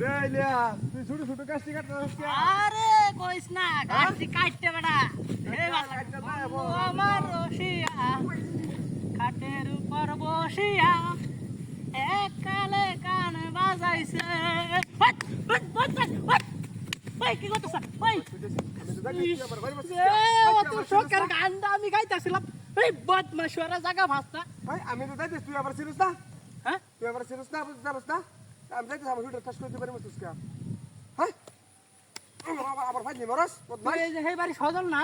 তুই ছোট ছোট গাছটি কাটতে আরে কইস না গাছটি কাটতে বেটা হে আমার রসিয়া খাটের উপর বসিয়া এককালে গান বাজাইছে ওই কি করতেছ ওই তো শোকের গানটা আমি গাইতেছিলাম এই বদমাশ ওরা জায়গা ভাস্তা ভাই আমি তো যাইতেছি তুই আবার চিনিস না হ্যাঁ তুই আবার চিনিস না জানিস না আমি যাইতেছি আমার ভিডিও টাচ করতে পারি মস্তিস কা হ্যাঁ আবার ভাই নিমরস বদমাশ এই যে হে বাড়ি সজল না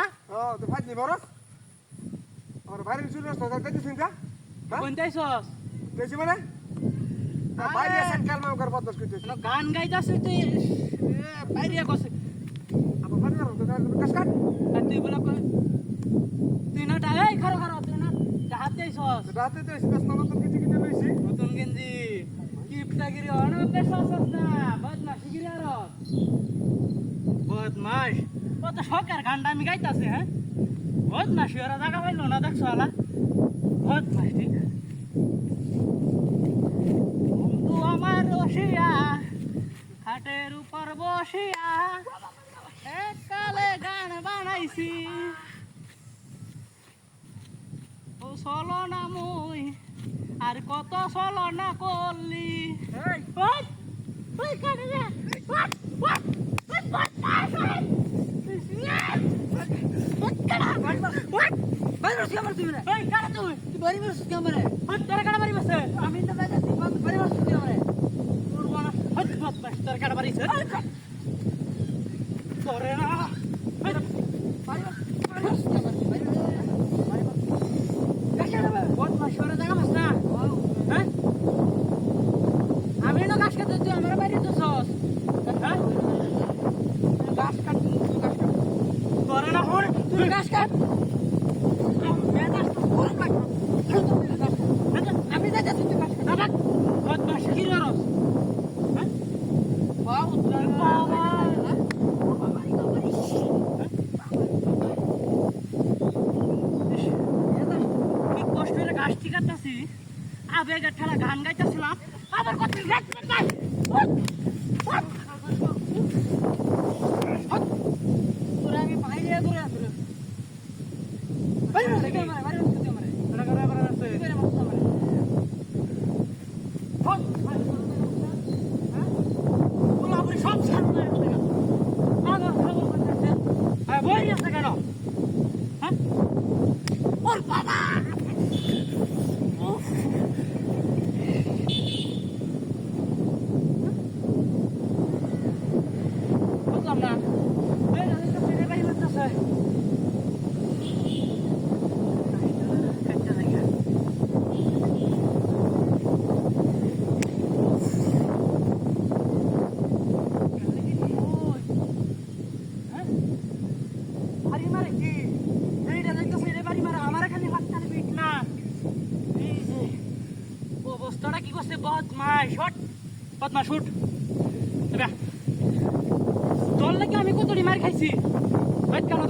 তুই ভাই নিমরস আমার বাইরে চলে আসতো যাইতেছিস না হ্যাঁ কোনটাইছস দেখছি মানে বাইরে আসেন কাল মাম কর বদমাশ করতেছিস গান গাইতাছিস তুই বাইরে কইছিস আবার ভাই নিমরস কাজ কাট আর তুই বলা কই তুই না ডাই খারো খারো তুই না হাত দেইছস রাতে তো এসে নতুন কিছু কিছু লইছি নতুন গেঞ্জি কিপটাগিরি অনবে সসস না বদমাশ গিরি আর বদমাশ ও তো শখের গানটা আমি গাইতাছি হ্যাঁ বদমাশ ওরা জায়গা পাইলো না দেখছো আলা বদমাশ ঠিক বন্ধু আমার রসিয়া খাটের উপর বসিয়া এককালে গান বানাইছি ও চলো না মুই আর কত চলো না করলি আমি তো তোর কাটা বাড়িছে তোরে না বদমাশ ওরা জায়গা মাছ না হ্যাঁ আমি না গাছ কাটতে তুই আমার বাড়ি তো সস হ্যাঁ গাছ কাট তোরে না হর তুই গাছ কাট আমি যাচ্ছি তুই গাছ কাট বদমাশ কি রস হ্যাঁ বাবা গাছটি কাটতেছি আবেগের ঠেলা গান গাইতেছিলাম আবার কত আমি বাইরে ঘুরে আসলে সব বই আছে কেন হ্যাঁ ওর বাবা বুঝলাম না বাড়ি করতেছে অবস্থাটা কি করছে বদমাশ বদমাশ উঠ তোর লাগে আমি কতটি মার খাইছি কেন